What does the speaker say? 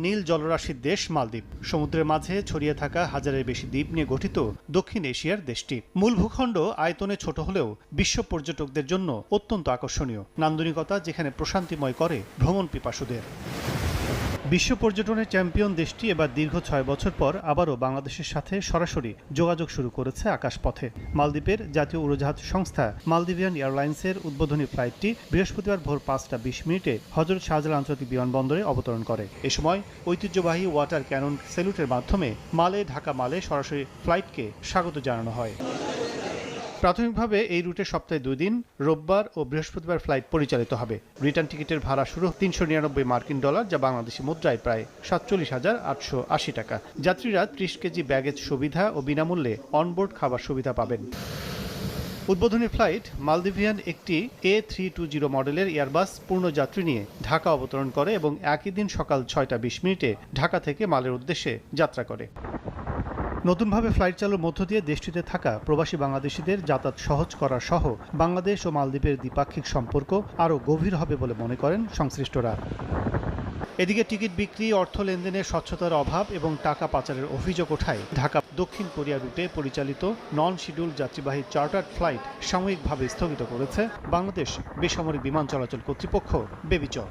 নীল জলরাশির দেশ মালদ্বীপ। সমুদ্রের মাঝে ছড়িয়ে থাকা হাজারের বেশি দ্বীপ নিয়ে গঠিত দক্ষিণ এশিয়ার দেশটি। মূল ভূখণ্ড আয়তনে ছোট হলেও বিশ্ব পর্যটকদের জন্য অত্যন্ত আকর্ষণীয়, নান্দনিকতা যেখানে প্রশান্তিময় করে ভ্রমণ পিপাসুদের। বিশ্ব পর্যটনের চ্যাম্পিয়ন দেশটি এবার দীর্ঘ ৬ বছর পর আবারও বাংলাদেশের সাথে সরাসরি যোগাযোগ শুরু করেছে আকাশপথে। মালদ্বীপের জাতীয় উড়োজাহাজ সংস্থা মালদ্বীভিয়ান এয়ারলাইন্সের উদ্বোধনী ফ্লাইটটি বৃহস্পতিবার ভোর ৫টা ২০ মিনিটে হজরত শাহজালাল আন্তর্জাতিক বিমানবন্দরে অবতরণ করে। এ সময় ঐতিহ্যবাহী ওয়াটার ক্যানন স্যালুটের মাধ্যমে ঢাকা মালে সরাসরি ফ্লাইটকে স্বাগত জানানো হয়। প্রাথমিকভাবে এই রুটে সপ্তাহে ২ দিন রোববার ও বৃহস্পতিবার ফ্লাইট পরিচালিত হবে। রিটার্ন টিকিটের ভাড়া শুরু $৩৯৯ মার্কিন, যা বাংলাদেশি মুদ্রায় প্রায় ৪৭,৮৮০ টাকা। যাত্রীরা ৩০ কেজি ব্যাগেজ সুবিধা ও বিনামূল্যে অনবোর্ড খাবার সুবিধা পাবেন। উদ্বোধনী ফ্লাইট মালদ্বীভিয়ান একটি A320 মডেলের এয়ারবাস পূর্ণ যাত্রী নিয়ে ঢাকা অবতরণ করে এবং একই দিন সকাল ৬টা ২০ মিনিটে ঢাকা থেকে মালের উদ্দেশ্যে যাত্রা করে। নতুনভাবে ফ্লাইট চালুর মধ্য দিয়ে দেশটিতে থাকা প্রবাসী বাংলাদেশিদের যাতায়াত সহজ করা সহ বাংলাদেশ ও মালদ্বীপের দ্বিপাক্ষিক সম্পর্ক আরও গভীর হবে বলে মনে করেন সংশ্লিষ্টরা। এদিকে টিকিট বিক্রি, অর্থ লেনদেনের স্বচ্ছতার অভাব এবং টাকা পাচারের অভিযোগ ওঠায় ঢাকা দক্ষিণ কোরিয়া রুটে পরিচালিত নন শিডিউল যাত্রীবাহী চার্টার্ড ফ্লাইট সাময়িকভাবে স্থগিত করেছে বাংলাদেশ বেসামরিক বিমান চলাচল কর্তৃপক্ষ বেবিচর।